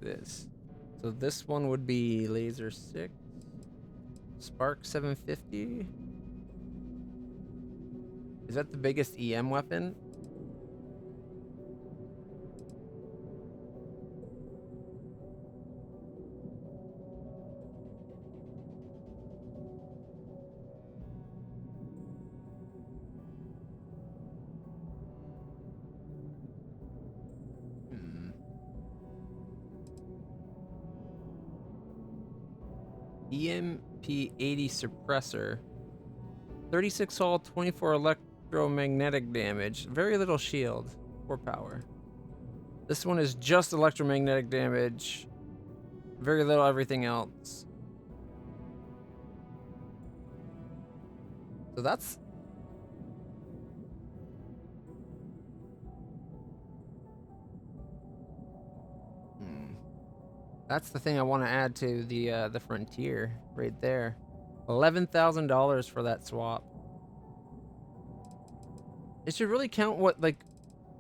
this? So this one would be laser 6. Spark 750. Is that the biggest EM weapon? EMP-80 suppressor. 36 hull, 24 electromagnetic damage. Very little shield. 4 power. This one is just electromagnetic damage. Very little everything else. So that's... That's the thing I want to add to the Frontier right there. $11,000 for that swap. It should really count what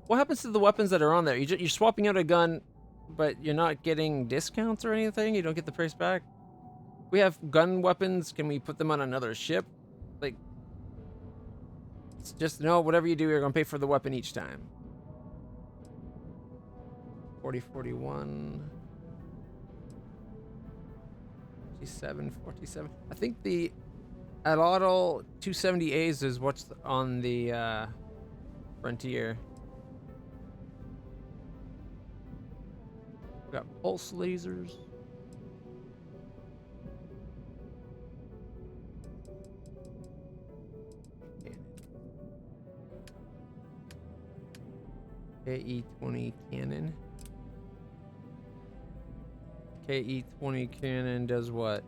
happens to the weapons that are on there? You're swapping out a gun, but you're not getting discounts or anything? You don't get the price back? We have gun weapons. Can we put them on another ship? Like, it's just, no, whatever you do, you're going to pay for the weapon each time. 40-41... 47. I think the Atlatl 270As is what's on the Frontier. We got pulse lasers. KE-20 cannon. KE-20 cannon does what?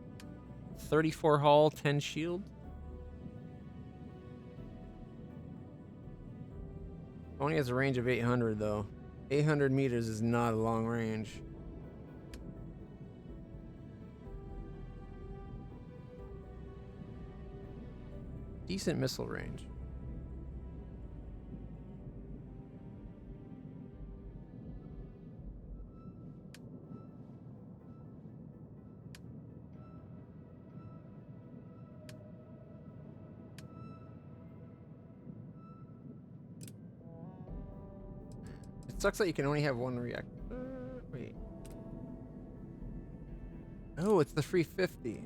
34 hull, 10 shield? Only has a range of 800 though. 800 meters is not a long range. Decent missile range. Sucks that you can only have one reactor. Wait. Oh, it's the 350.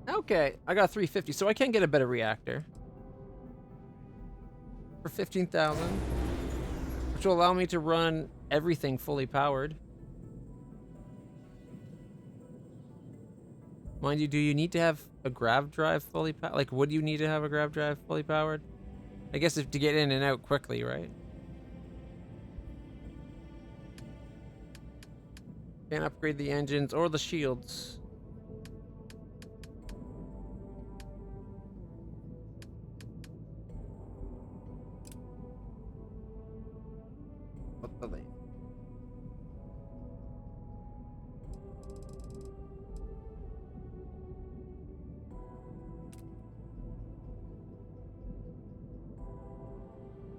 Okay, I got 350, so I can get a better reactor. For 15,000. Which will allow me to run everything fully powered. Mind you, do you need to have a grav drive fully powered? Like, would you need to have a grav drive fully powered? I guess if to get in and out quickly, right? Can't upgrade the engines or the shields. What the lane?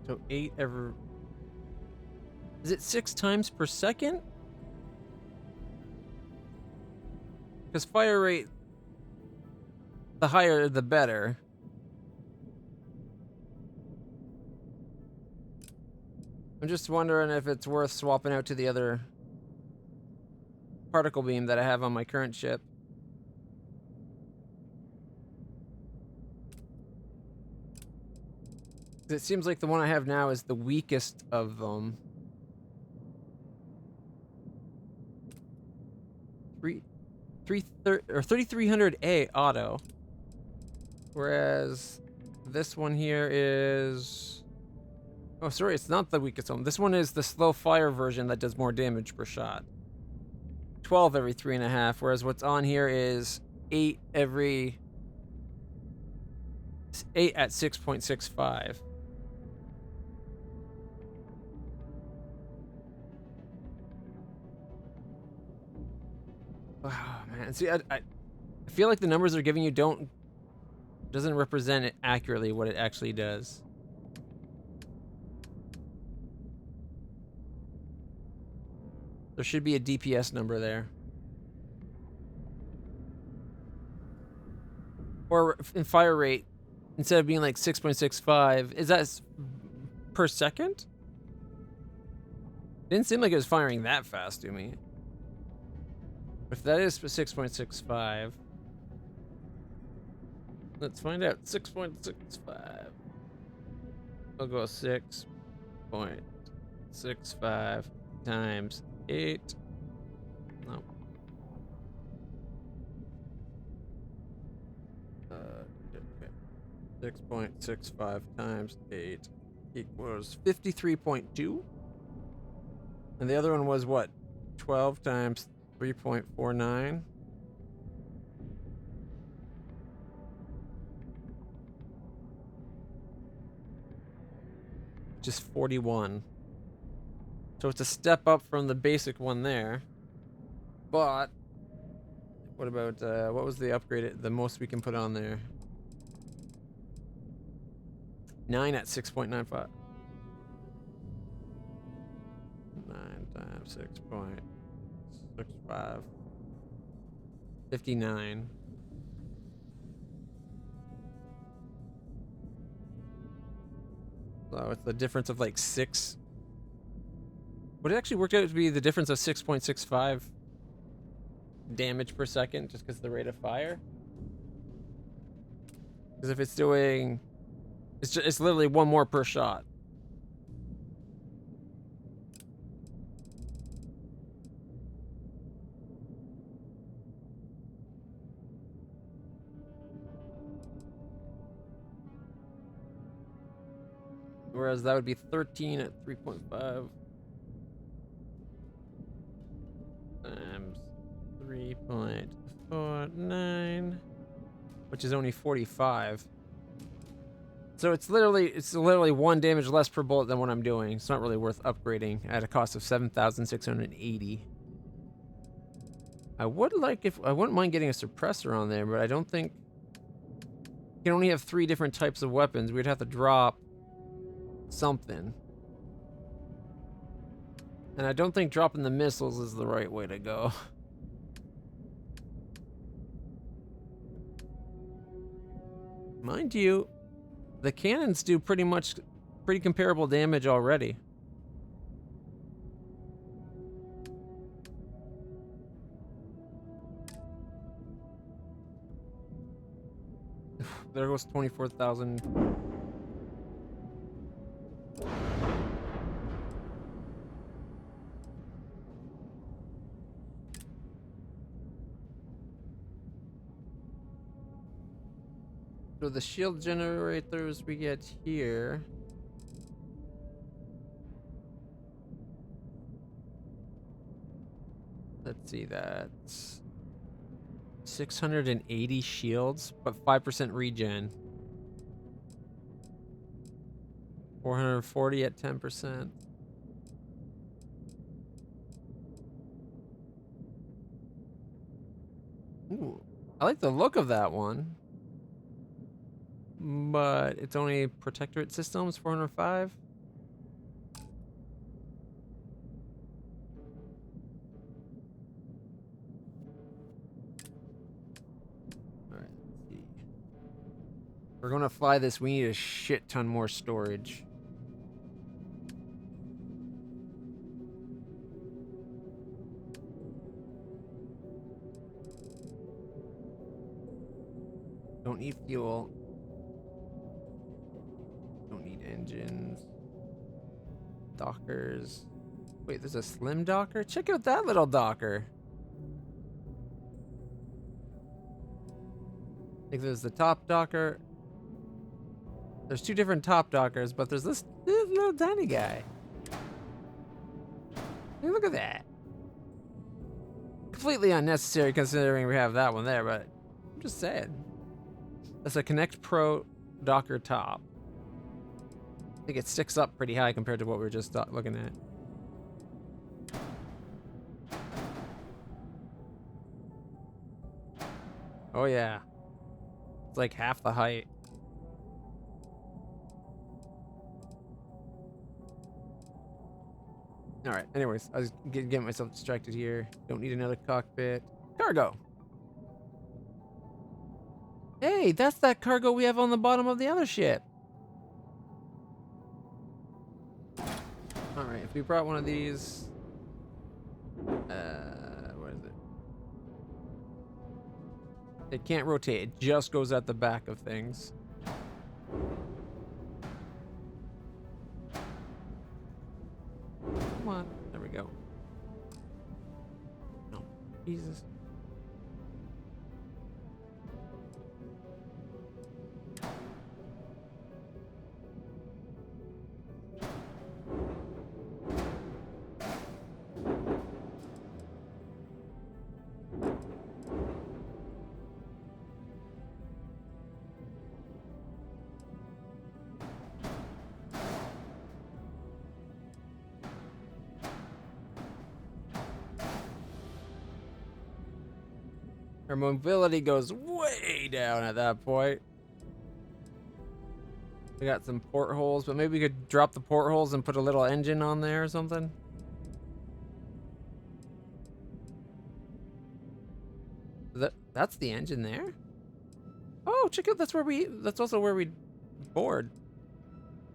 So 8 ever. Is it 6 times per second? Because fire rate, the higher the better. I'm just wondering if it's worth swapping out to the other particle beam that I have on my current ship. It seems like the one I have now is the weakest of them. 3300A auto, whereas this one here is, oh sorry, it's not the weakest one. This one is the slow fire version that does more damage per shot. 12 every 3.5, whereas what's on here is 8 at 6.65. Wow, man. See, I feel like the numbers they're giving you doesn't represent it accurately what it actually does. There should be a DPS number there. Or in fire rate, instead of being like 6.65, is that per second? Didn't seem like it was firing that fast to me. If that is 6.65, let's find out. 6.65. I'll go 6.65 times 8. No. 6.65 times 8 equals 53.2. And the other one was what? 12 times 3.49. Just 41. So it's a step up from the basic one there. But what about what was the upgrade? The most we can put on there? 9 at 6.95. 9 times 6.65. 59. So it's the difference of like 6. Would it actually work out to be the difference of 6.65 damage per second just because of the rate of fire? Because if it's doing... It's literally one more per shot. Whereas that would be 13 at 3.5 times 3.49, which is only 45. So it's literally 1 damage less per bullet than what I'm doing. It's not really worth upgrading at a cost of 7,680. I wouldn't mind getting a suppressor on there, but I don't think you can only have 3 different types of weapons. We'd have to drop something. And I don't think dropping the missiles is the right way to go. Mind you, the cannons do pretty comparable damage already. There goes 24,000. So the shield generators we get here. Let's see, that's 680 shields, but 5% regen. 440 at 10%. Ooh, I like the look of that one. But it's only Protectorate Systems, 405. Alright, let's see. If we're gonna fly this, we need a shit ton more storage. Don't need fuel. Don't need engines. Dockers. Wait, there's a slim docker? Check out that little docker. I think there's the top docker. There's 2 different top dockers, but there's this little tiny guy. Hey, look at that. Completely unnecessary considering we have that one there, but I'm just saying. That's a Connect Pro Docker top. I think it sticks up pretty high compared to what we were just looking at. Oh yeah. It's like half the height. All right. Anyways, I was getting myself distracted here. Don't need another cockpit. Cargo. Hey, that's that cargo we have on the bottom of the other ship. All right. If we brought one of these, what is it? It can't rotate. It just goes at the back of things. Come on. There we go. No. Jesus. Our mobility goes way down at that point. We got some portholes, but maybe we could drop the portholes and put a little engine on there or something. That's the engine there? Oh, check out, that's also where we board.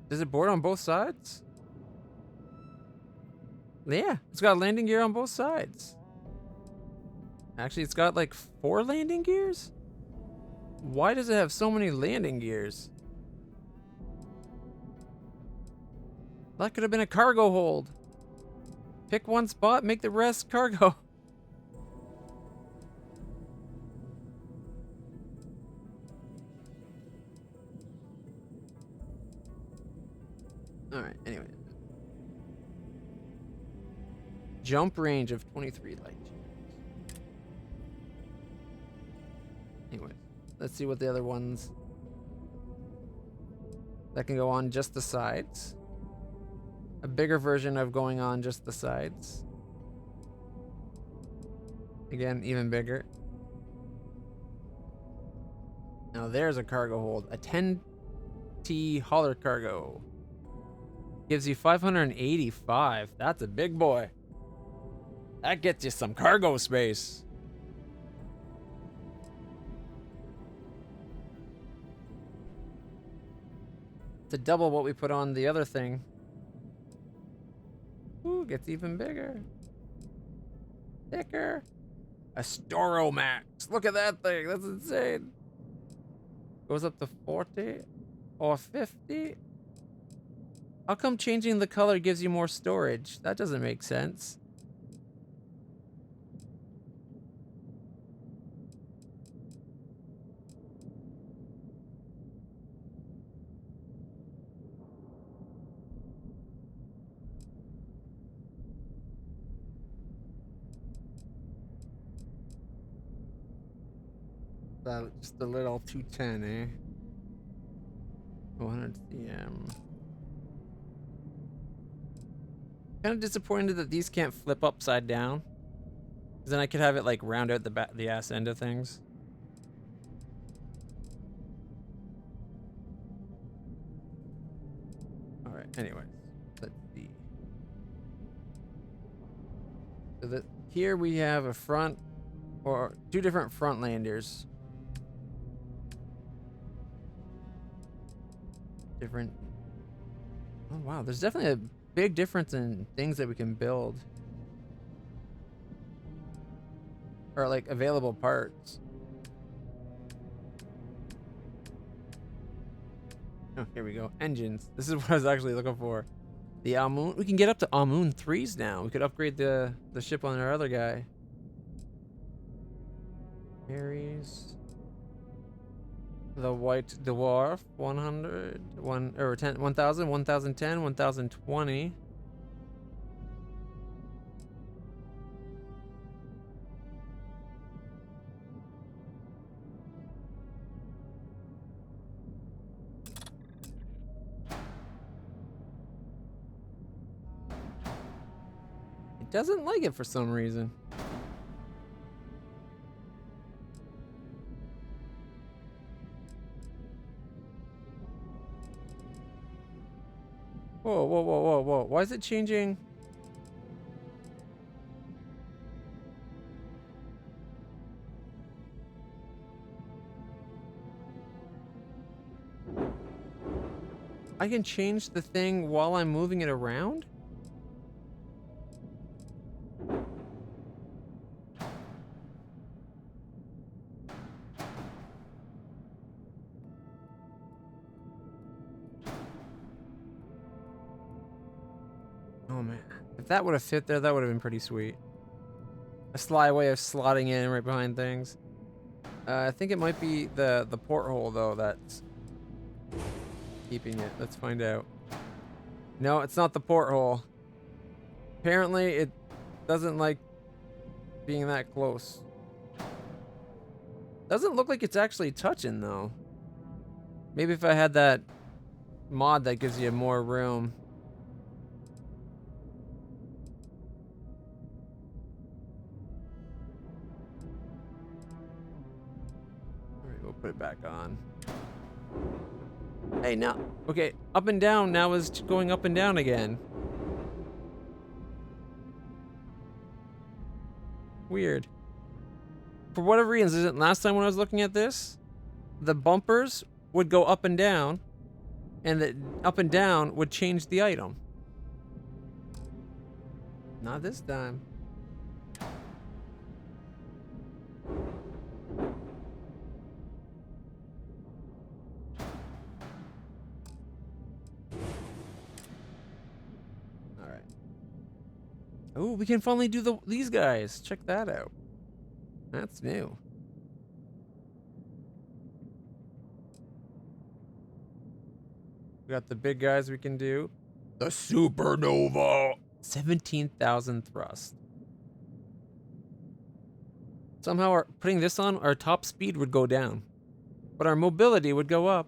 Does it board on both sides? Yeah, it's got landing gear on both sides. Actually, it's got like 4 landing gears? Why does it have so many landing gears? That could have been a cargo hold. Pick one spot, make the rest cargo. Alright, anyway. Jump range of 23 light years. Anyway, let's see what the other ones that can go on just the sides. A bigger version of going on just the sides. Again, even bigger. Now there's a cargo hold. A 10T hauler cargo. Gives you 585. That's a big boy. That gets you some cargo space. To double what we put on the other thing. Ooh, gets even bigger. Thicker. A Storomax. Look at that thing. That's insane. Goes up to 40 or 50. How come changing the color gives you more storage? That doesn't make sense. Just a little 210, eh? 100 cm. Kind of disappointed that these can't flip upside down. Because then I could have it like round out the ass end of things. Alright, anyways. Let's see. So here we have a front, or 2 different front landers. Different. Oh wow, there's definitely a big difference in things that we can build. Or like available parts. Oh, here we go. Engines. This is what I was actually looking for. The Almoon. We can get up to Almoon 3s now. We could upgrade the ship on our other guy. Aries. The White Dwarf. 100. 10,000, 1010, 1020. It doesn't like it for some reason. Whoa, whoa, whoa, whoa, whoa. Why is it changing? I can change the thing while I'm moving it around? Oh man, if that would have fit there, that would have been pretty sweet. A sly way of slotting in right behind things. I think it might be the porthole though that's keeping it. Let's find out. No, it's not the porthole. Apparently, it doesn't like being that close. Doesn't look like it's actually touching though. Maybe if I had that mod that gives you more room. Alright, we'll put it back on. Hey, now, okay, up and down now is going up and down again. Weird. For whatever reason, last time when I was looking at this, the bumpers would go up and down, and the up and down would change the item. Not this time. Alright. Oh, we can finally do these guys. Check that out. That's new. We got the big guys we can do. The Supernova! 17,000 thrust. Somehow, putting this on, our top speed would go down. But our mobility would go up.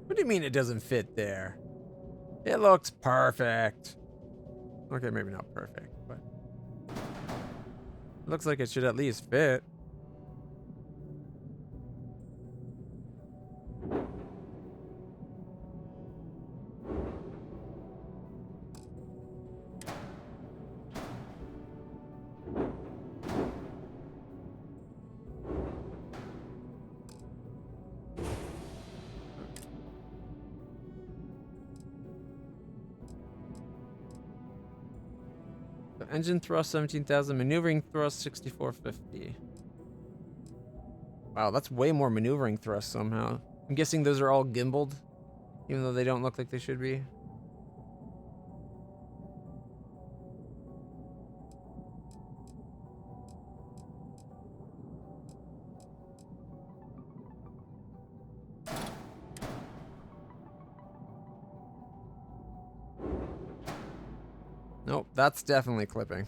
What do you mean it doesn't fit there? It looks perfect. Okay, maybe not perfect, but it looks like it should at least fit. Engine thrust 17,000, maneuvering thrust 6,450. Wow, that's way more maneuvering thrust somehow. I'm guessing those are all gimbaled, even though they don't look like they should be. Nope, that's definitely clipping.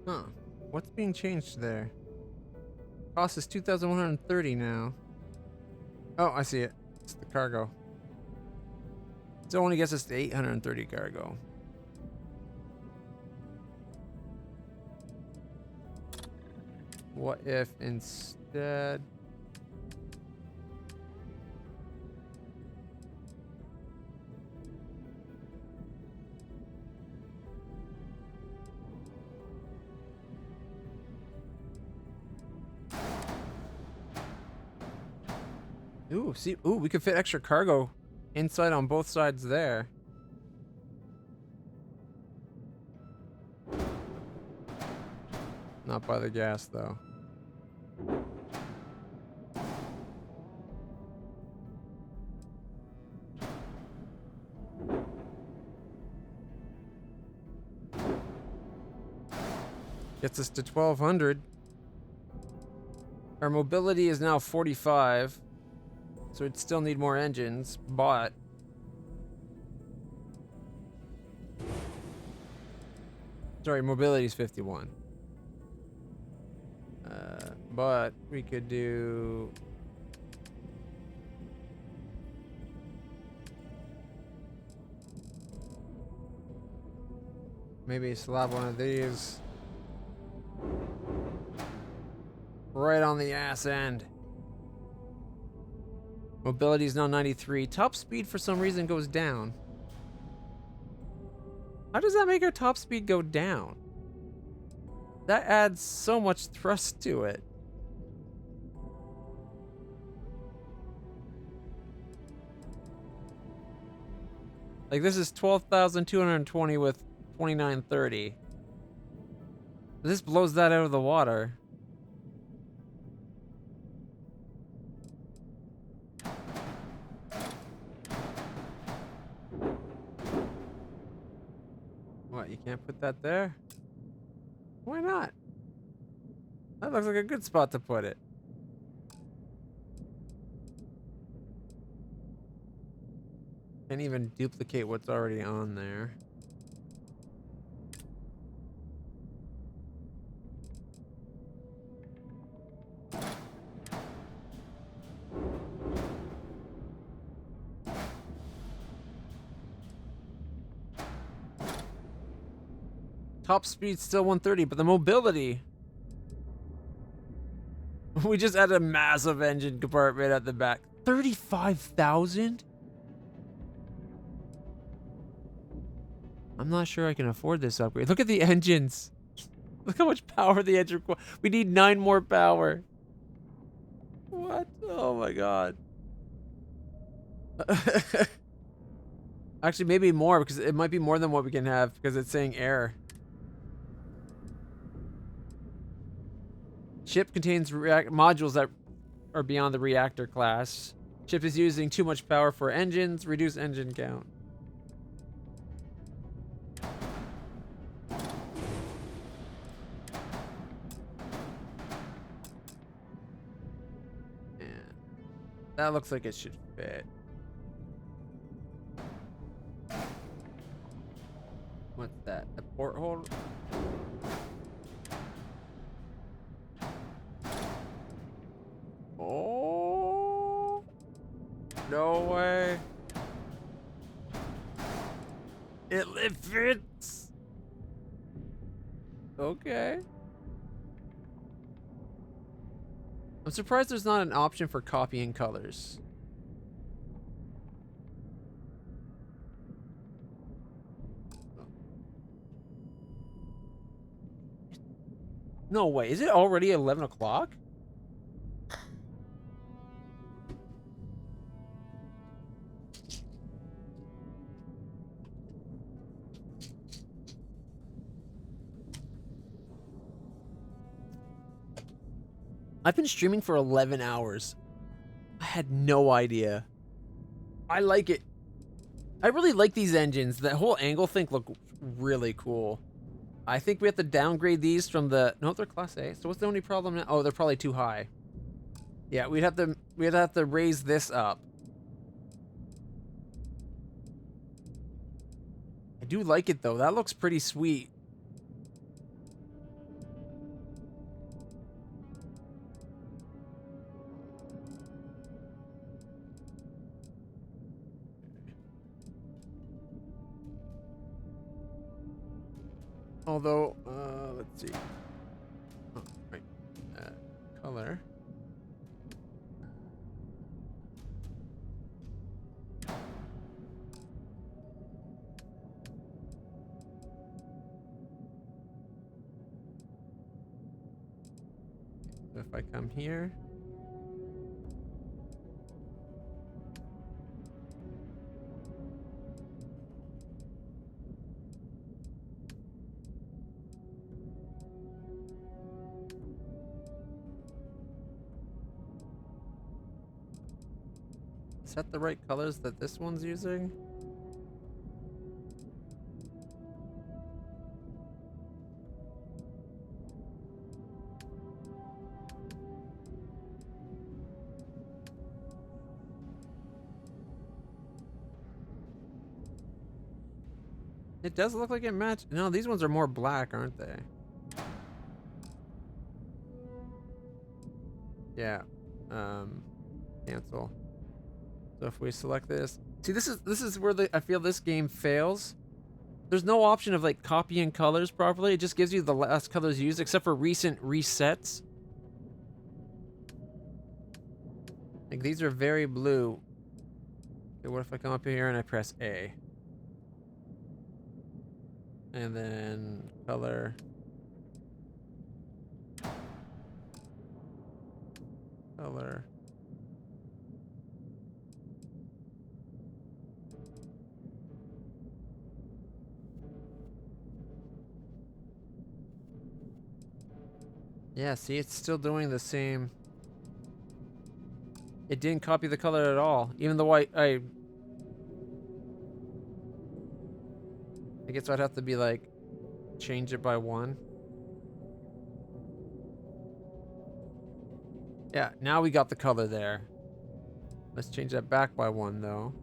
Huh. What's being changed there? Cost is 2,130 now. Oh, I see it. It's the cargo. So it only gets us to 830 cargo. What if instead... Ooh, see, ooh, we could fit extra cargo inside on both sides there. Not by the gas, though. Gets us to 1,200. Our mobility is now 45. So it'd still need more engines, but Sorry, mobility is 51. But we could do... maybe slap one of these. Right on the ass end. Mobility is now 93. Top speed for some reason goes down. How does that make our top speed go down? That adds so much thrust to it. Like, this is 12,220 with 2930. This blows that out of the water. What, you can't put that there? Why not? That looks like a good spot to put it. Can't even duplicate what's already on there. Top speed still 130, but the mobility. We just added a massive engine compartment at the back. 35,000? I'm not sure I can afford this upgrade. Look at the engines. Look how much power the engine requires. We need 9 more power. What? Oh my god. Actually, maybe more, because it might be more than what we can have, because it's saying air. Ship contains modules that are beyond the reactor class. Ship is using too much power for engines. Reduce engine count. And that looks like it should fit. What's that? The porthole? Oh, no way. It fits. Okay. I'm surprised there's not an option for copying colors. No way. Is it already 11 o'clock? I've been streaming for 11 hours. I had no idea. I like it. I really like these engines. That whole angle thing look really cool. I think we have to downgrade these from the... No, they're class A. So what's the only problem now? Oh, they're probably too high. Yeah, we'd have to raise this up. I do like it though. That looks pretty sweet. Although, let's see. Oh, right. Color. So if I come here. Is that the right colors that this one's using? It does look like it matched. No, these ones are more black, aren't they? Yeah. Cancel. So if we select this, see, this is where I feel this game fails. There's no option of like copying colors properly. It just gives you the last colors used, except for recent resets. Like these are very blue. Okay, what if I come up here and I press A? And then color. Color. Yeah, see, it's still doing the same. It didn't copy the color at all, even though I guess I'd have to be like, change it by 1. Yeah, now we got the color there. Let's change that back by 1 though.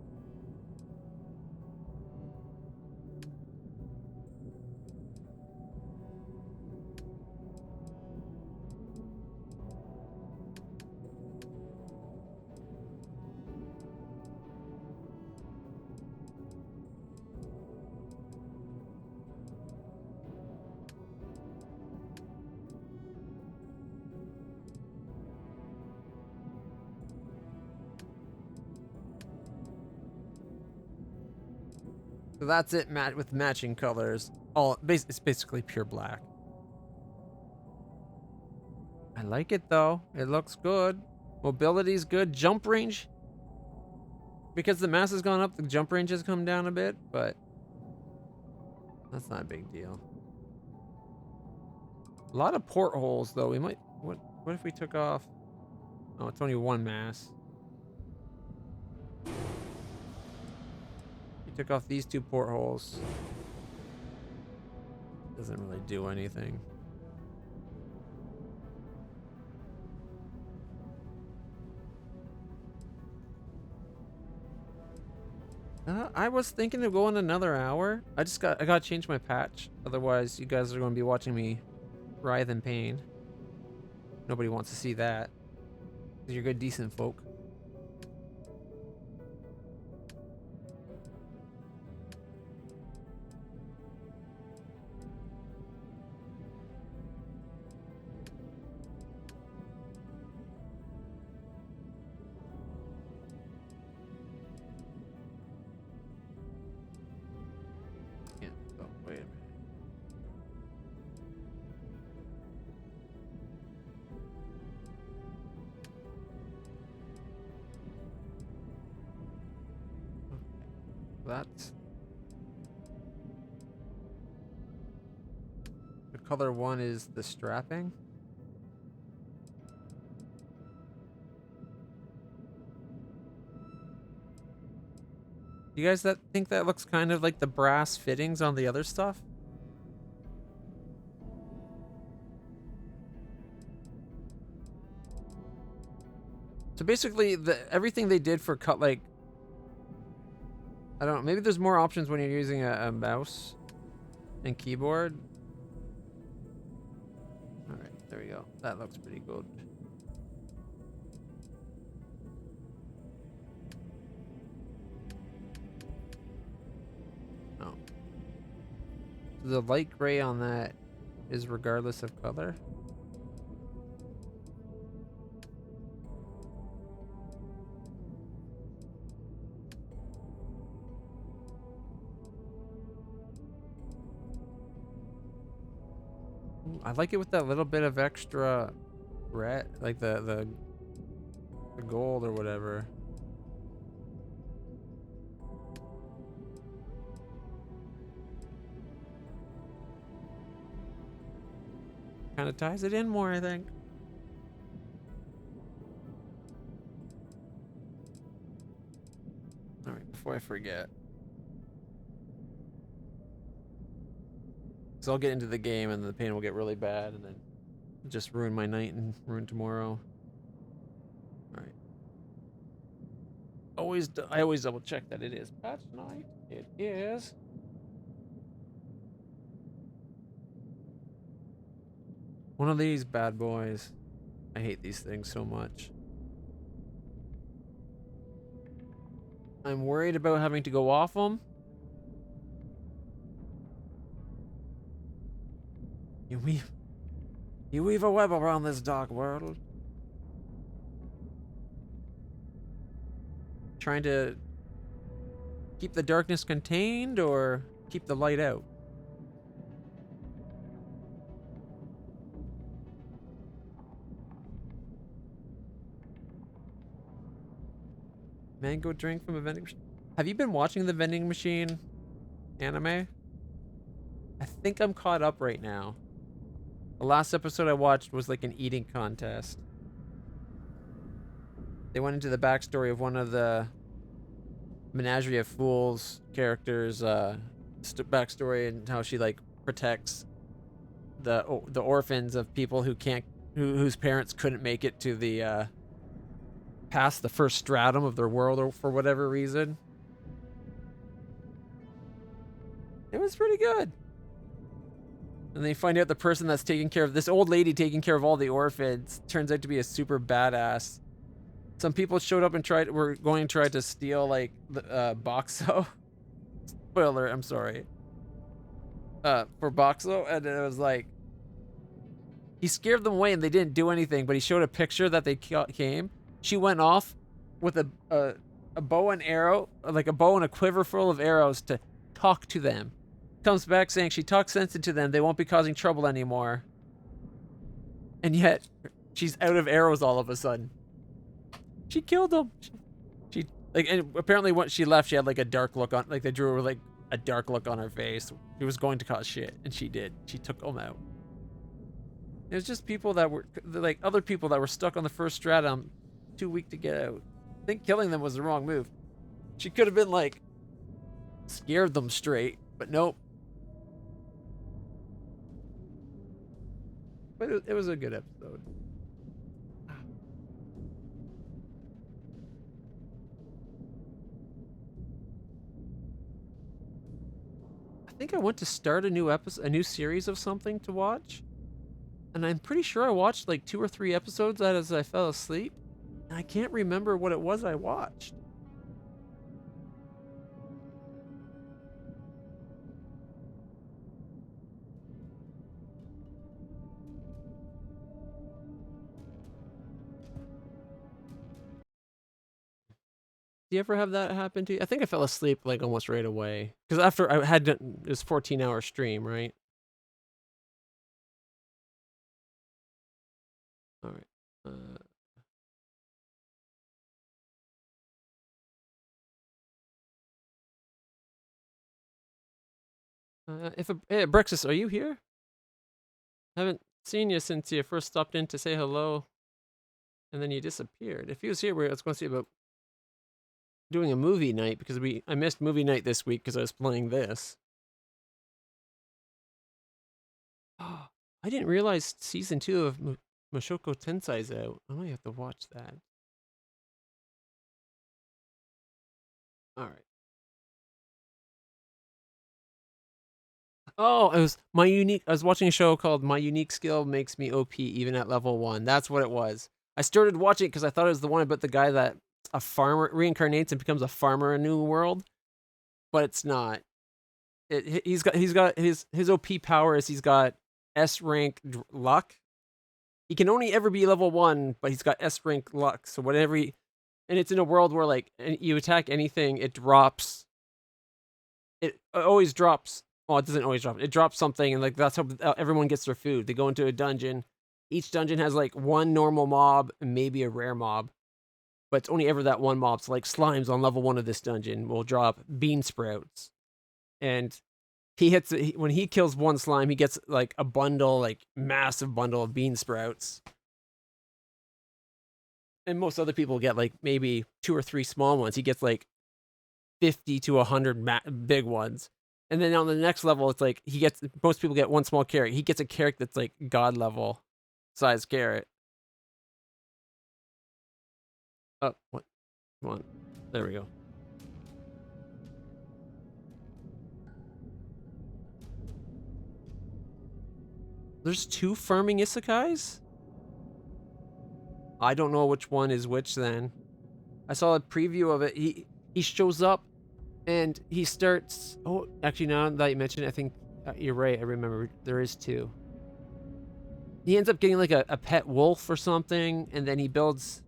So that's it, with matching colors. It's basically pure black. I like it though. It looks good. Mobility's good. Jump range. Because the mass has gone up, the jump range has come down a bit, but that's not a big deal. A lot of portholes though. We might. What if we took off? Oh, it's only 1 mass. We took off these 2 portholes. Doesn't really do anything. I was thinking of going another hour. I gotta change my patch. Otherwise, you guys are going to be watching me writhe in pain. Nobody wants to see that. 'Cause you're good, decent folk. Yeah. Oh, wait a minute. That's the color 1 is the strapping. You guys think that looks kind of like the brass fittings on the other stuff? So basically, everything they did for like, I don't know, maybe there's more options when you're using a mouse and keyboard. All right, there we go. That looks pretty good. Oh. The light gray on that is regardless of color. I like it with that little bit of extra red, like the gold or whatever. Kind of ties it in more, I think. All right, before I forget. So I'll get into the game and the pain will get really bad and then just ruin my night and ruin tomorrow. All right. I always double check that it is patch night. It is. One of these bad boys. I hate these things so much. I'm worried about having to go off them. You weave a web around this dark world. Trying to keep the darkness contained or keep the light out? Mango drink from a vending machine. Have you been watching the vending machine anime? I think I'm caught up right now. The last episode I watched was like an eating contest. They went into the backstory of one of the Menagerie of Fools characters' backstory and how she like protects the orphans of people who can't whose parents couldn't make it to the past the first stratum of their world or for whatever reason. It was pretty good. And they find out the person that's taking care of this old lady taking care of all the orphans turns out to be a super badass. Some people showed up and were going to try to steal like the Boxo. Spoiler, I'm sorry. For Boxo, and it was like he scared them away and they didn't do anything, but he showed a picture that they came. She went off with a bow and arrow, like a bow and a quiver full of arrows to talk to them. Comes back saying she talked sense into them, they won't be causing trouble anymore. And yet, she's out of arrows all of a sudden. She killed them. She like, and apparently when she left, she had like a dark look on, like they drew her like a dark look on her face. She was going to cause shit, and she did. She took them out. It was just people that were like other people that were stuck on the first stratum, too weak to get out. I think killing them was the wrong move. She could have been like scared them straight, but nope. But it was a good episode. I think I went to start a new series of something to watch, and I'm pretty sure I watched like 2 or 3 episodes as I fell asleep, and I can't remember what it was I watched. Do you ever have that happen to you? I think I fell asleep like almost right away. Because after I had this 14-hour stream, right? All right. Hey, Brexus, are you here? Haven't seen you since you first stopped in to say hello, and then you disappeared. If he was here, I was going to see about doing a movie night because I missed movie night this week because I was playing this. Oh, I didn't realize season 2 of Mushoku Tensei's out. I might have to watch that. All right. Oh, it was my unique. I was watching a show called My Unique Skill Makes Me OP even at level 1. That's what it was. I started watching it because I thought it was the one about the guy that a farmer reincarnates and becomes a farmer in a new world, but it's not. He's got his OP power is he's got S rank luck. He can only ever be level 1, but he's got S rank luck. So whatever and it's in a world where like you attack anything, it drops. It always drops. Well, it doesn't always drop. It drops something, and like that's how everyone gets their food. They go into a dungeon. Each dungeon has like one normal mob and maybe a rare mob, but it's only ever that one mob. So like slimes on level 1 of this dungeon will drop bean sprouts, and when he kills one slime, he gets like a bundle, like massive bundle of bean sprouts. And most other people get like maybe 2 or 3 small ones. He gets like 50 to 100 big ones. And then on the next level, it's like most people get one small carrot. He gets a carrot that's like god level size carrot. Oh, what? Come on. There we go. There's 2 farming isekais? I don't know which one is which then. I saw a preview of it. He shows up and he starts... Oh, actually, now that you mention it, I think you're right. I remember there is 2. He ends up getting like a pet wolf or something, and then he builds...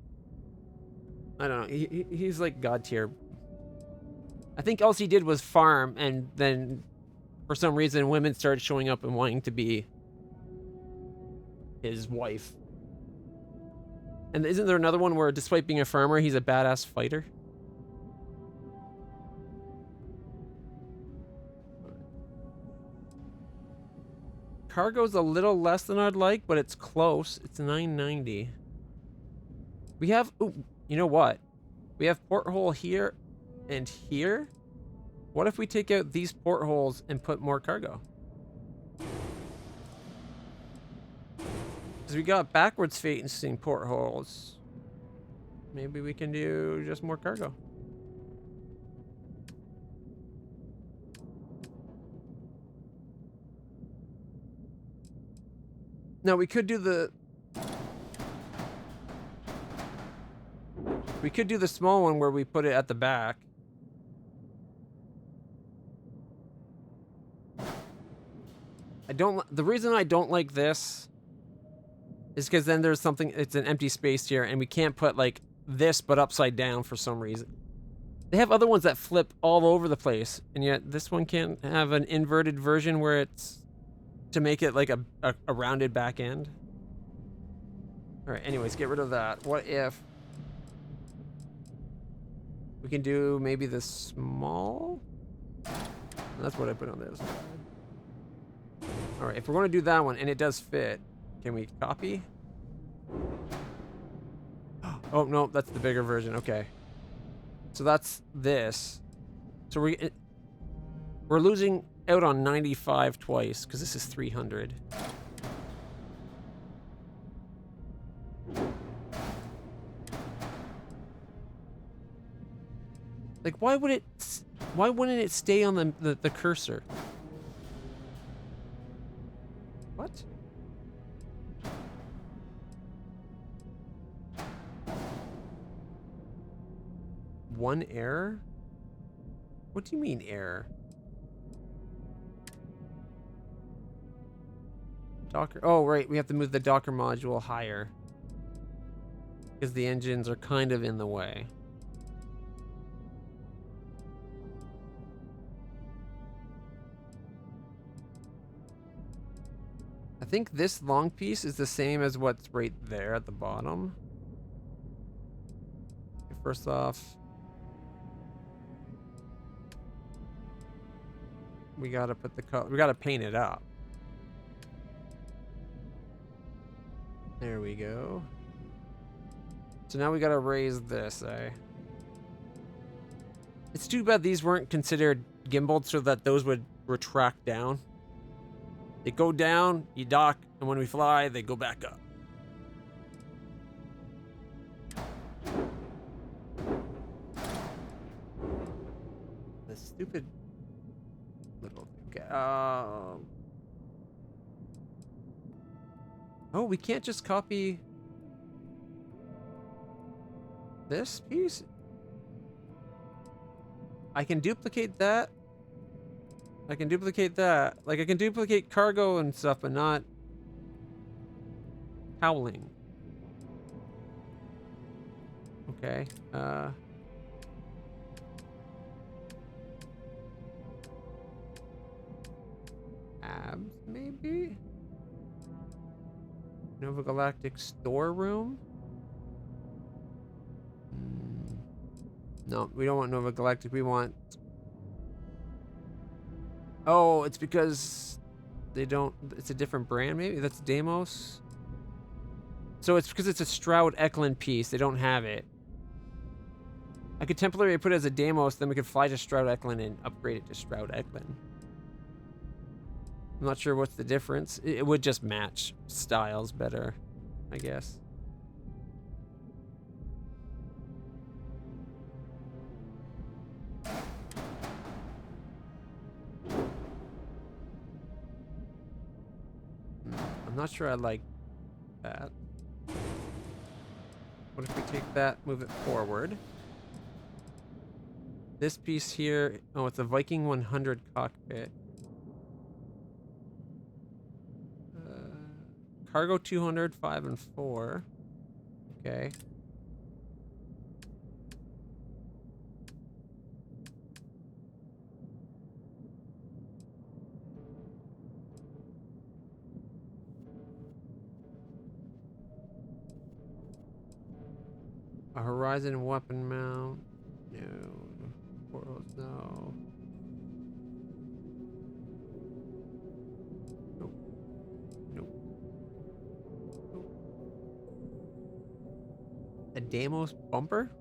I don't know. He's like god tier. I think all he did was farm, and then for some reason women started showing up and wanting to be his wife. And isn't there another one where, despite being a farmer, he's a badass fighter? Cargo's a little less than I'd like, but it's close. It's $9.90. We have... Ooh, you know what? We have porthole here and here. What if we take out these portholes and put more cargo? Because we got backwards facing portholes. Maybe we can do just more cargo. Now we could do the... We could do the small one where we put it at the back. The reason I don't like this is because then there's something, it's an empty space here, and we can't put like this but upside down for some reason. They have other ones that flip all over the place, and yet this one can't have an inverted version where it's to make it like a rounded back end. All right, anyways, get rid of that. What if we can do maybe the small? That's what I put on this side. All right, if we're going to do that one and it does fit, can we copy? Oh, no, that's the bigger version. Okay. So that's this. So we're losing out on 95 twice because this is 300. Like, why wouldn't it stay on the cursor? What? One error? What do you mean error? Docker. Oh, right. We have to move the Docker module higher because the engines are kind of in the way. I think this long piece is the same as what's right there at the bottom. Okay, first off, we gotta put the color. We gotta paint it up. There we go. So now we gotta raise this, eh? It's too bad these weren't considered gimbaled so that those would retract down. They go down, you dock, and when we fly, they go back up. The stupid little... Okay, oh, we can't just copy this piece? I can duplicate that. I can duplicate that. Like, I can duplicate cargo and stuff, but not howling. Okay. Abs, maybe? Nova Galactic storeroom? No, we don't want Nova Galactic. We want... Oh, it's because they don't... It's a different brand, maybe? That's Deimos? So it's because it's a Stroud Eklund piece. They don't have it. I could temporarily put it as a Deimos, then we could fly to Stroud Eklund and upgrade it to Stroud Eklund. I'm not sure what's the difference. It would just match styles better, I guess. I'm I'm not sure I like that. What if we take that, move it forward? This piece here, oh, it's a Viking 100 cockpit. Cargo 200, 5 and 4. Okay. A horizon weapon mount. No. Portals, no. Nope. Nope. Nope. A Deimos bumper?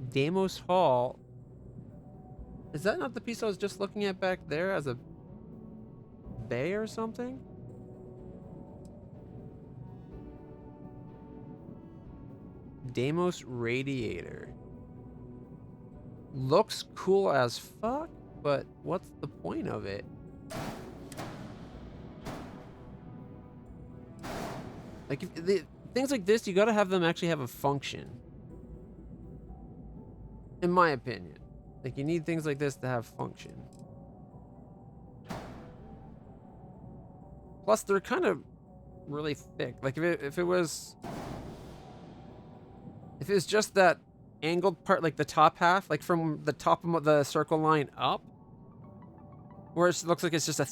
Deimos Hall. Is that not the piece I was just looking at back there as a bay or something? Deimos Radiator. Looks cool as fuck, but what's the point of it? Like, if things like this, you gotta have them actually have a function. In my opinion. Like, you need things like this to have function. Plus, they're kind of really thick. Like, if it was just that angled part, like the top half, like from the top of the circle line up, where it looks like it's just a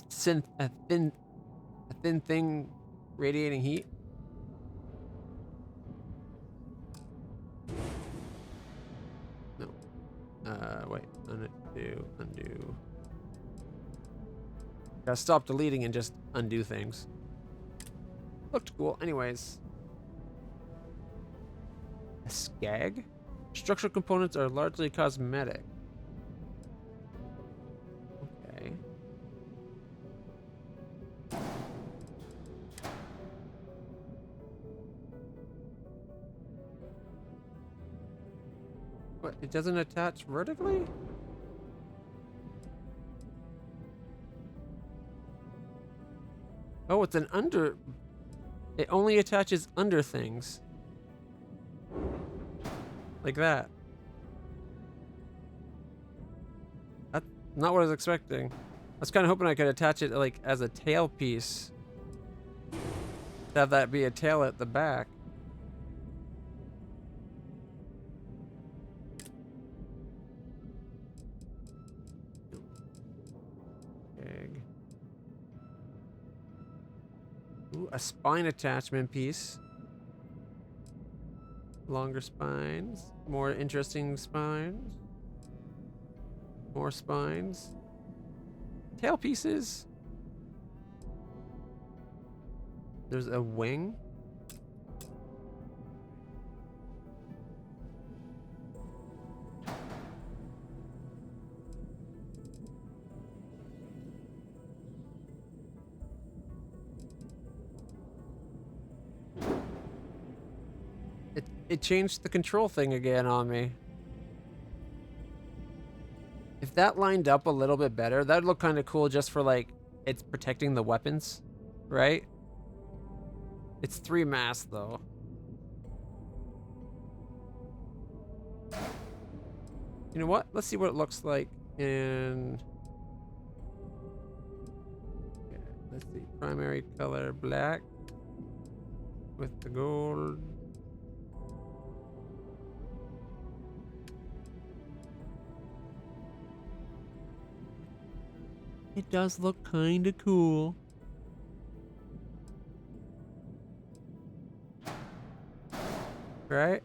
thin thing radiating heat. No. Wait. Undo. Gotta stop deleting and just undo things. Looked cool. Anyways. A skag? Structural components are largely cosmetic. Okay. What? It doesn't attach vertically? Oh, it's an under... It only attaches under things. Like that. That's not what I was expecting. I was kind of hoping I could attach it like as a tail piece. Have that be a tail at the back. Egg. Ooh, a spine attachment piece. Longer spines. More interesting spines. More spines. Tail pieces. There's a wing. It changed the control thing again on me. If that lined up a little bit better, that'd look kind of cool just for like, it's protecting the weapons, right? It's 3 mass though. You know what? Let's see what it looks like in... Okay, let's see. Primary color black with the gold. It does look kind of cool. Right?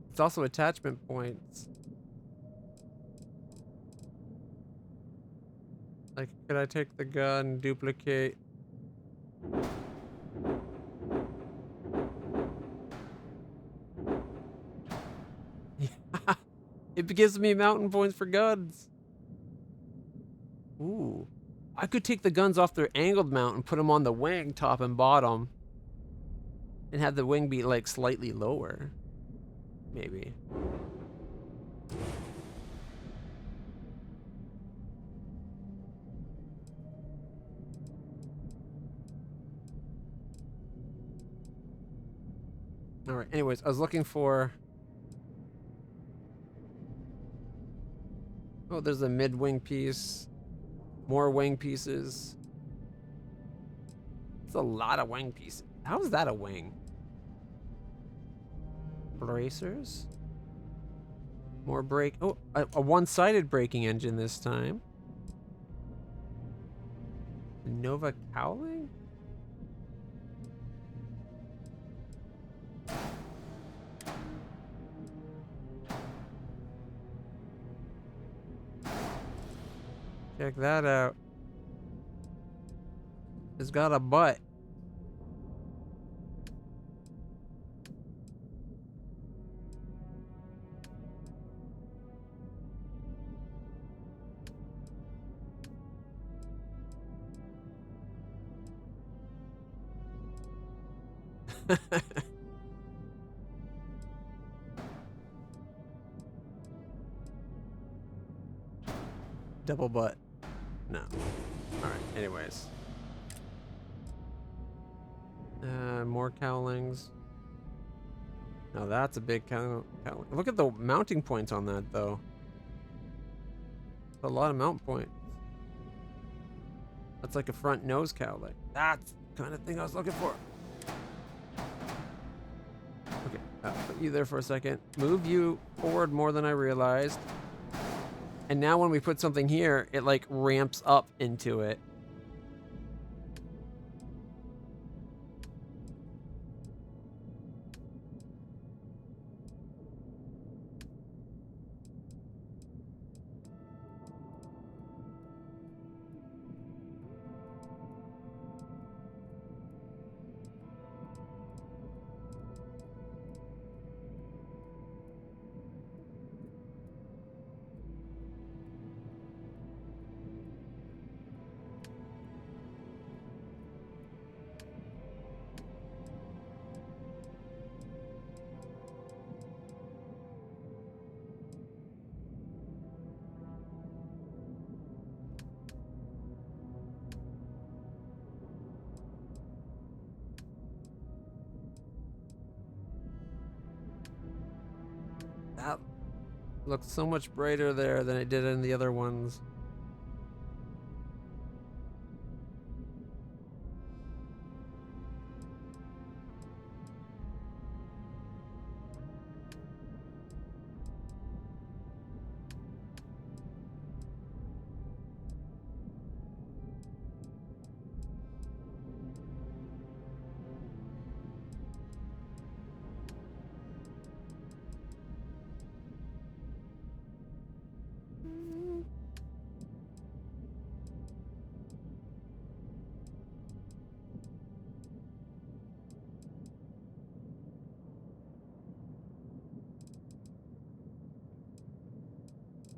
It's also attachment points. Like, could I take the gun, duplicate? Yeah. It gives me mountain points for guns. Ooh. I could take the guns off their angled mount and put them on the wing, top and bottom. And have the wing be, like, slightly lower. maybe. All right. Anyways, I was looking for. Oh, there's a mid-wing piece. More wing pieces. It's a lot of wing pieces. How is that a wing? Bracers. More brake. Oh, a one-sided braking engine this time. Nova cowling? Check that out. It's got a butt. Double butt. No. Alright, anyways. More cowlings. Now that's a big cowling. Look at the mounting points on that, though. That's a lot of mount points. That's like a front nose cowling. That's the kind of thing I was looking for. Okay, I'll put you there for a second. Move you forward more than I realized. And now when we put something here, it like ramps up into it. That looks so much brighter there than it did in the other ones.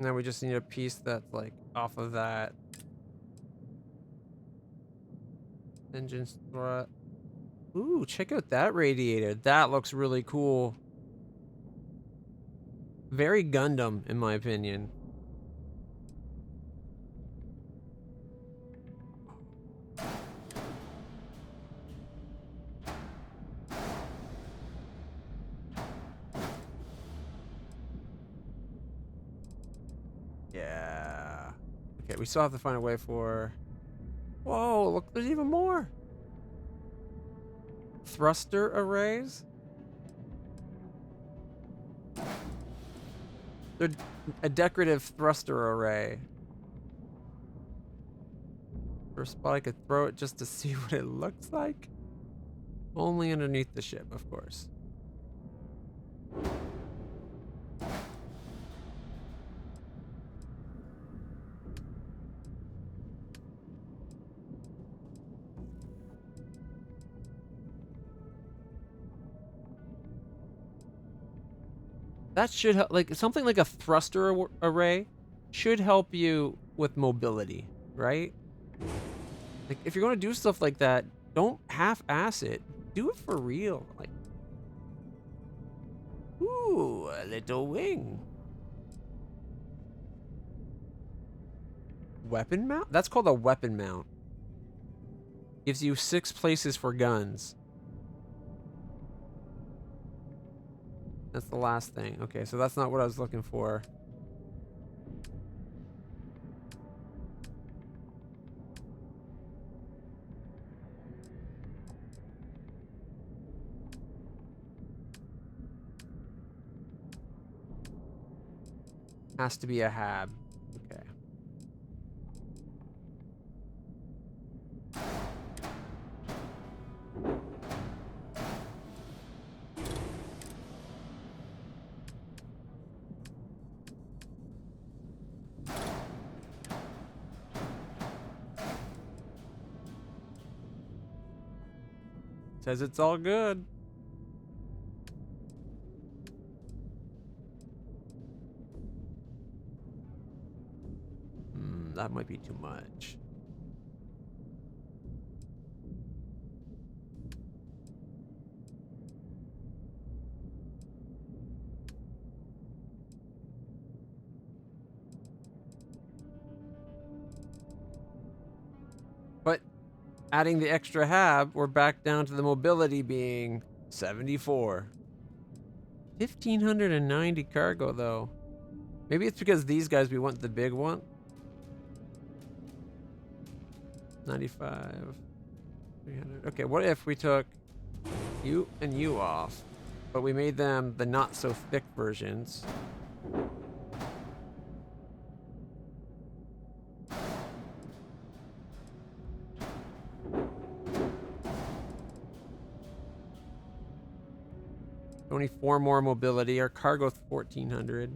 Now we just need a piece that's like off of that. Engine strut. Ooh, check out that radiator. That looks really cool. Very Gundam, in my opinion. Yeah. Okay, we still have to find a way for... Whoa, look, there's even more. Thruster arrays? They're a decorative thruster array. First spot I could throw it just to see what it looks like. Only underneath the ship, of course. That should help, like something like a thruster array should help you with mobility, right? Like if you're going to do stuff like that, don't half-ass it. Do it for real. Like, ooh, Ooh, a little wing. Weapon mount? That's called a weapon mount. Gives you 6 places for guns. That's the last thing. Okay, so that's not what I was looking for. Has to be a hab. Okay. Says it's all good. That might be too much. But adding the extra hab, we're back down to the mobility being 74. 1,590 cargo, though. Maybe it's because these guys, we want the big one. 95. 300. Okay, what if we took you and you off, but we made them the not so thick versions? Only 4 more mobility. Our cargo's 1,400.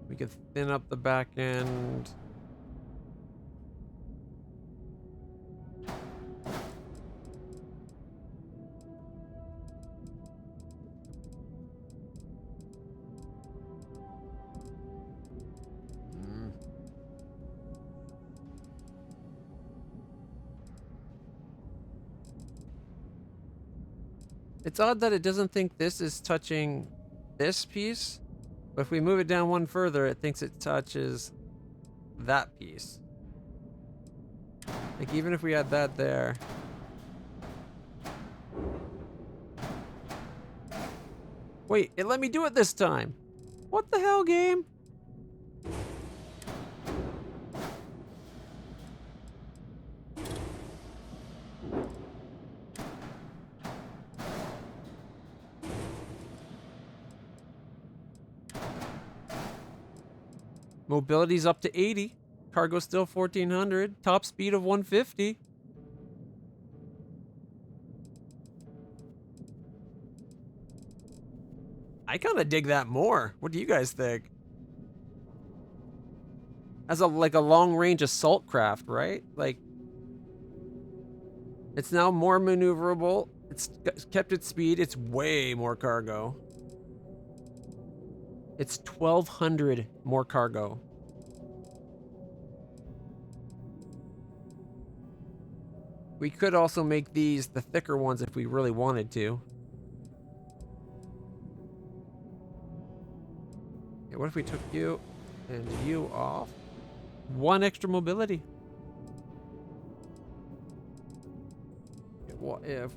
We could thin up the back end. It's odd that it doesn't think this is touching this piece, but if we move it down one further, it thinks it touches that piece. Like, even if we had that there. Wait, it let me do it this time. What the hell, game? Mobility's up to 80. Cargo's still 1,400. Top speed of 150. I kind of dig that more. What do you guys think? As a long range assault craft, right? Like, it's now more maneuverable. It's kept its speed. It's way more cargo. It's 1,200 more cargo. We could also make these the thicker ones if we really wanted to. Okay, what if we took you and you off? 1 extra mobility. Okay, what if...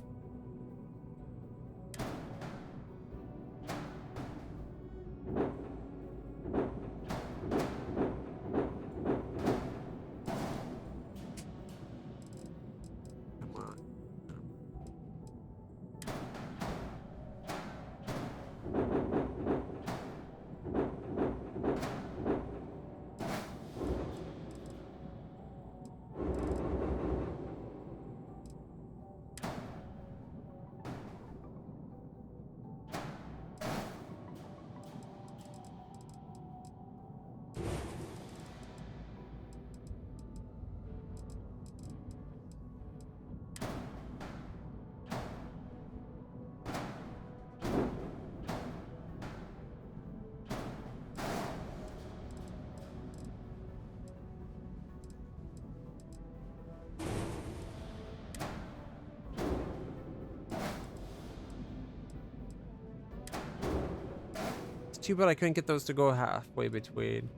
too bad I couldn't get those to go halfway between.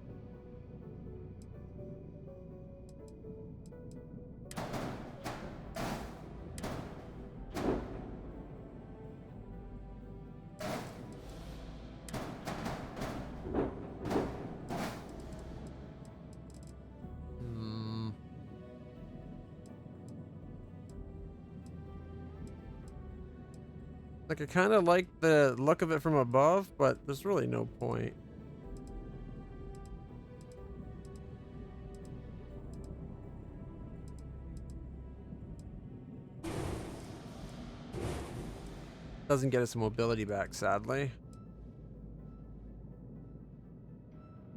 Like, I kind of like the look of it from above, but there's really no point. Doesn't get us mobility back, sadly.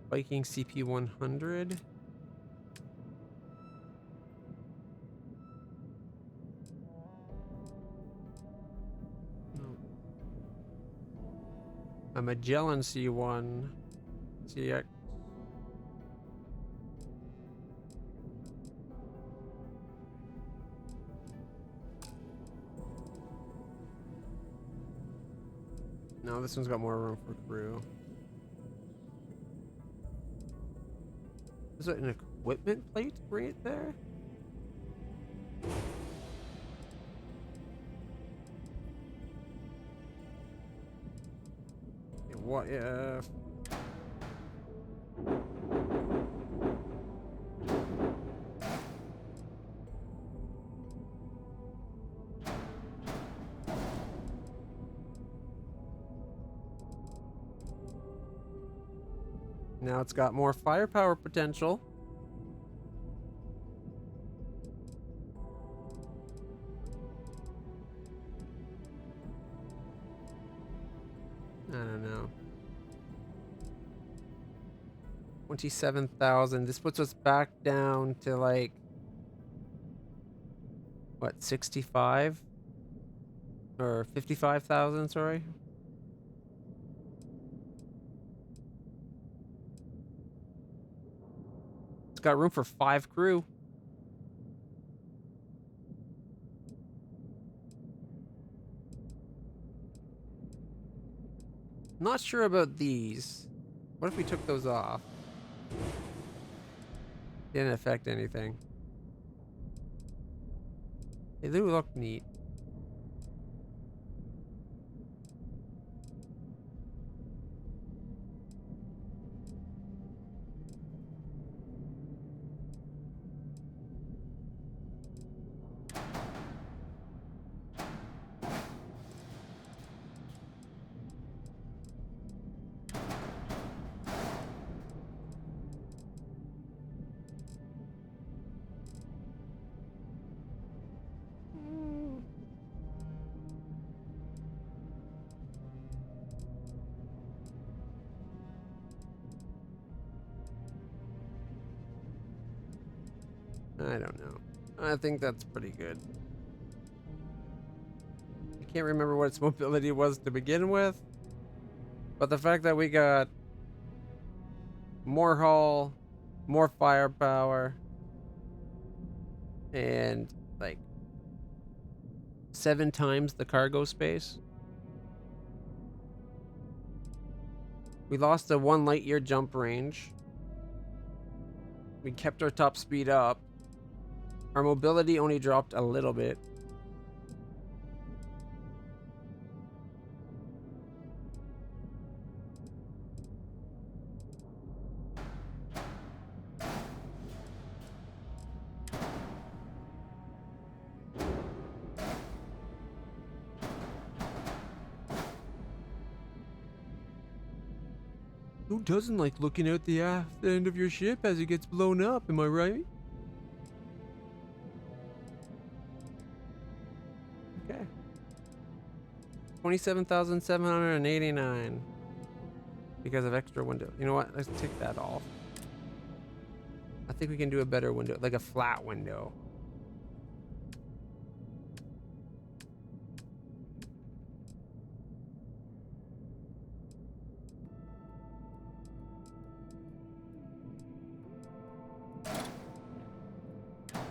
Viking CP 100. A Magellan C1 CX. No, this one's got more room for crew. Is it an equipment plate right there? What if... Now it's got more firepower potential. I don't know. 27,000. This puts us back down to like, what, 65? Or 55,000, sorry. It's got room for 5 crew. Not sure about these. What if we took those off? Didn't affect anything. They do look neat. I don't know. I think that's pretty good. I can't remember what its mobility was to begin with, but the fact that we got more hull, more firepower, and like 7 times the cargo space. We lost a 1 light year jump range. We kept our top speed up. Our mobility only dropped a little bit. Who doesn't like looking out the aft end of your ship as it gets blown up, am I right? Okay. 27,789 because of extra window. You know what? Let's take that off. I think we can do a better window, like a flat window.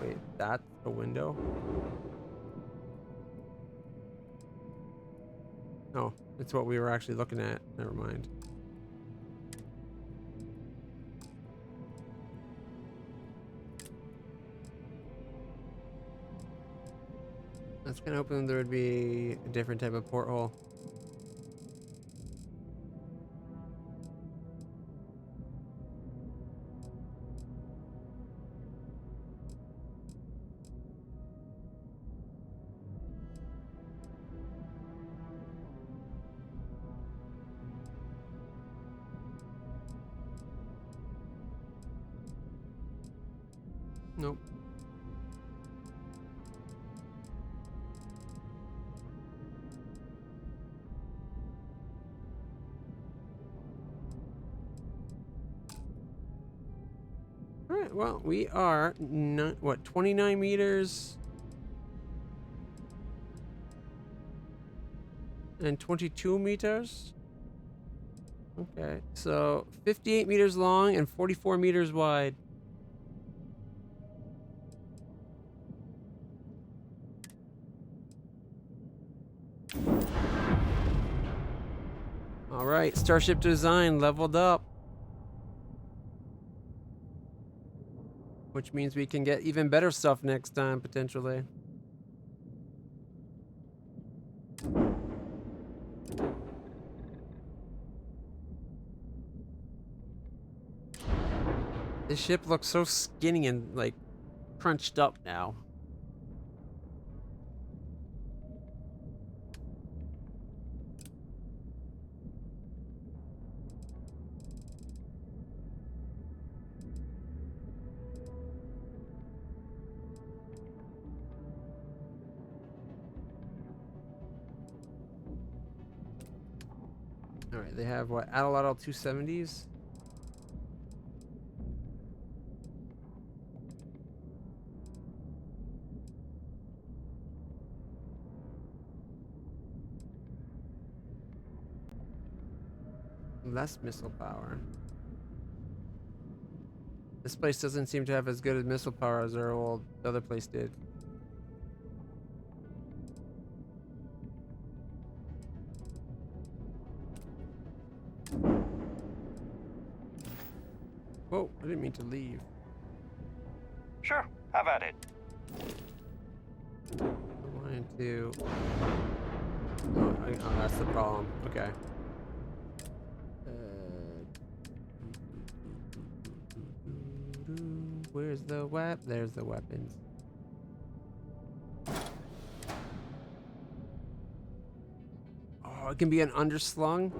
Wait, that's a window? Oh, it's what we were actually looking at. Never mind. was kind of hoping there would be a different type of porthole. Nope. All right, well, we are, 29 meters and 22 meters? Okay, so 58 meters long and 44 meters wide. All right, Starship design leveled up. Which means we can get even better stuff next time, potentially. This ship looks so skinny and, like, crunched up now. All right, they have what? Addle 270s? Less missile power. This place doesn't seem to have as good as missile power as our other place did. Whoa, I didn't mean to leave. Sure, have at it. I wanted to... Oh, that's the problem. Okay. Where's the weapon? There's the weapons. Oh, it can be an underslung?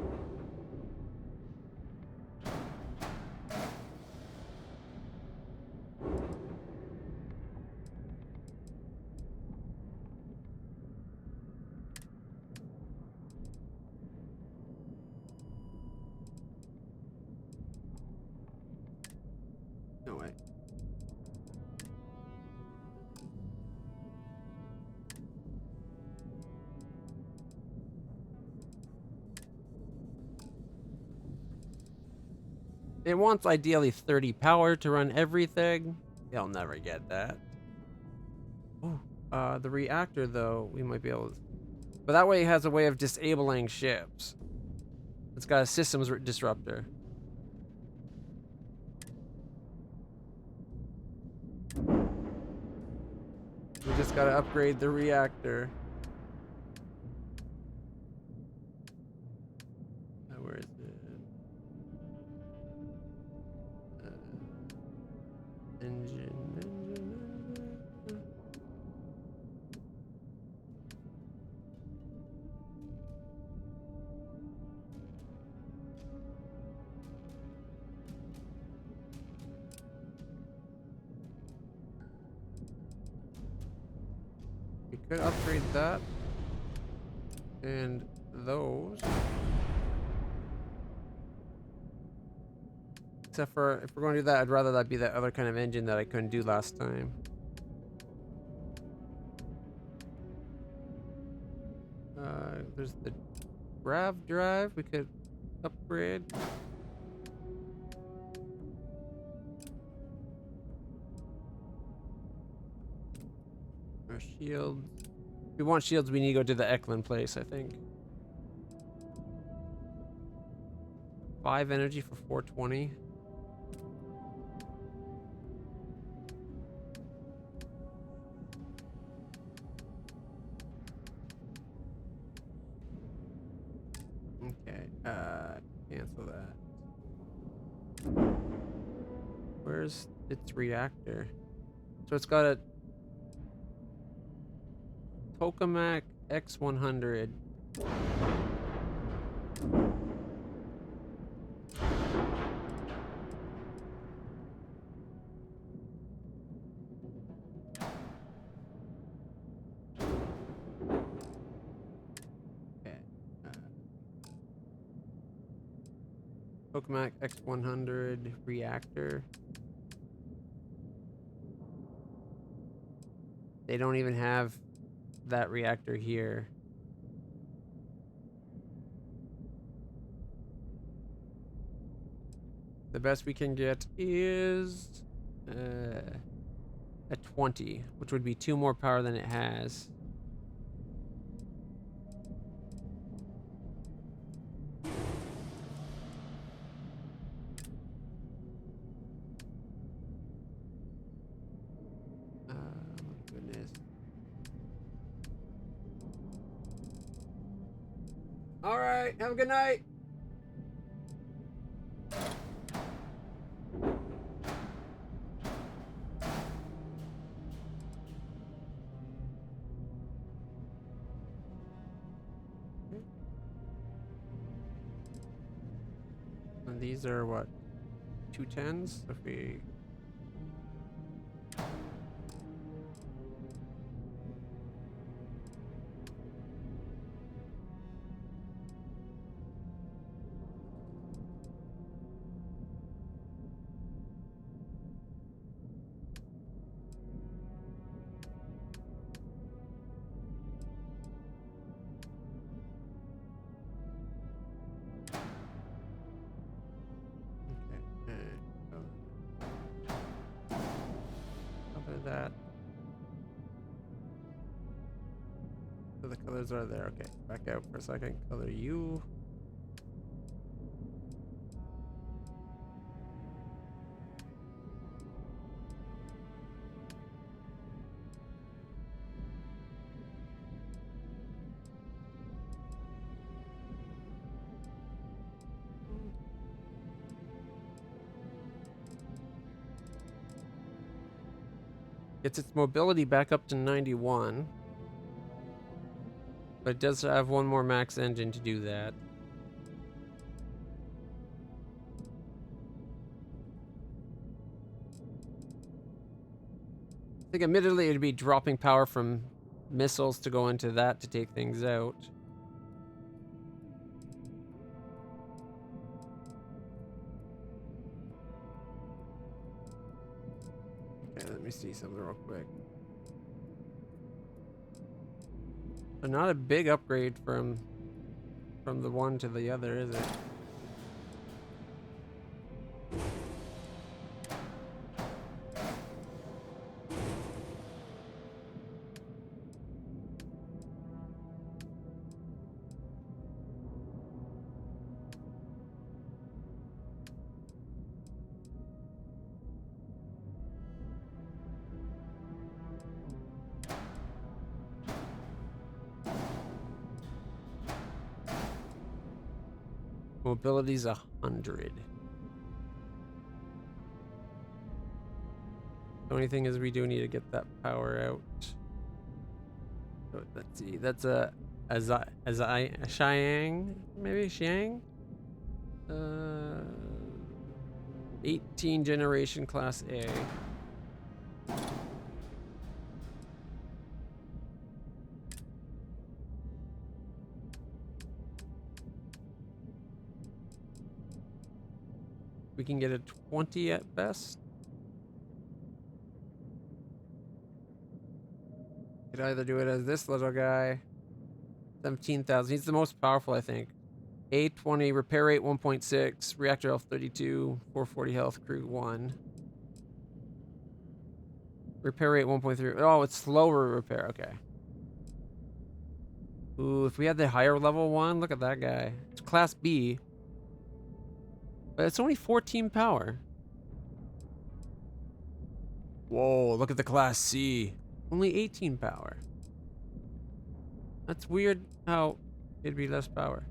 No way. It wants ideally 30 power to run everything. You'll never get that. Oh, the reactor though, we might be able to... But that way it has a way of disabling ships. It's got a systems disruptor. We just gotta upgrade the reactor. Where is it? Engine. We could upgrade that. And those. Except for, if we're going to do that, I'd rather that be that other kind of engine that I couldn't do last time. There's the grav drive we could upgrade. Our shields. If we want shields, we need to go to the Eklund place, I think. 5 energy for 420. Cancel that. Where's its reactor? So it's got a Tokamak X100. Okay. Tokamak X100 reactor. They don't even have that reactor here. The best we can get is a 20, which would be 2 more power than it has. Goodness. All right, have a good night. And these are what? 210s? If we... that. So the colors are there. Okay, back out for a second. Color you. Gets its mobility back up to 91. But it does have one more max engine to do that. I think admittedly it'd be dropping power from missiles to go into that to take things out. Okay, let me see something real quick. So not a big upgrade from the one to the other, is it? Mobility's 100. The only thing is we do need to get that power out. So let's see. That's a Xiang, maybe Xiang. 18 generation class A. We can get a 20 at best. Could either do it as this little guy. 17,000. He's the most powerful, I think. A20, repair rate 1.6, reactor health 32, 440 health, crew 1. Repair rate 1.3. Oh, it's slower repair. Okay. Ooh, if we had the higher level one, look at that guy. It's class B. But it's only 14 power. Whoa, look at the class C. Only 18 power. That's weird how it'd be less power.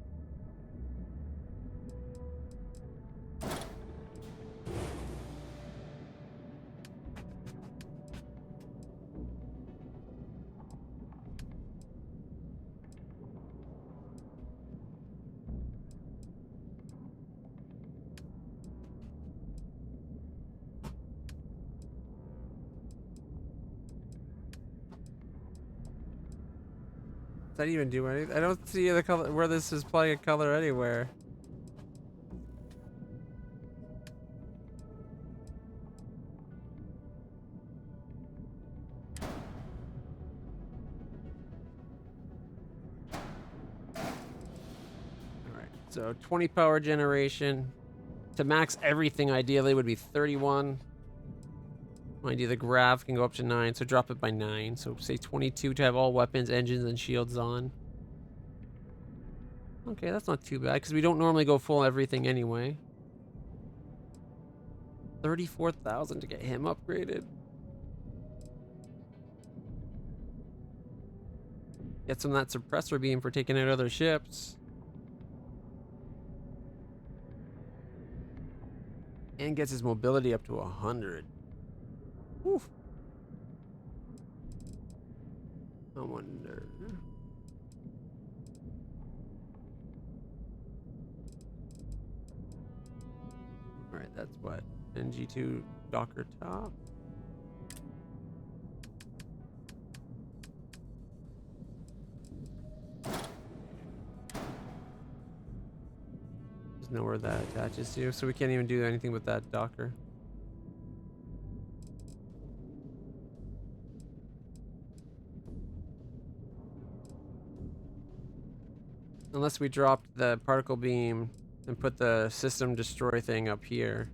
Does that even do anything? I don't see the color where this is playing a color anywhere. Alright, so 20 power generation. To max everything ideally would be 31. Mind you, the grav can go up to 9, so drop it by 9. So say 22 to have all weapons, engines, and shields on. Okay, that's not too bad, because we don't normally go full everything anyway. 34,000 to get him upgraded. Get some of that suppressor beam for taking out other ships. And gets his mobility up to 100. Whew. I wonder. Alright, that's what? NG2 Docker top. There's nowhere that attaches to, so we can't even do anything with that Docker. Unless we dropped the particle beam and put the system destroy thing up here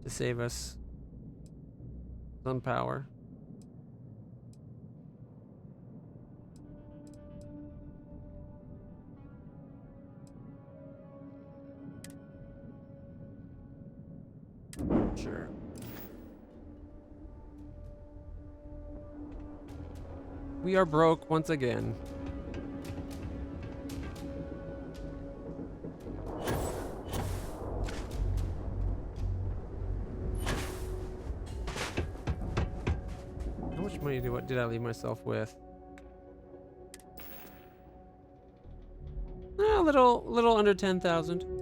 to save us some power. Sure. We are broke once again. How much money did I leave myself with? A little under 10,000.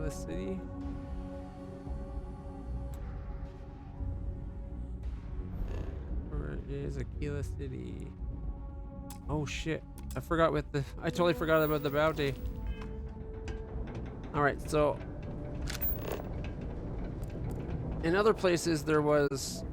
City. Where is Aquila City? Oh shit. I totally forgot about the bounty. Alright, so in other places there was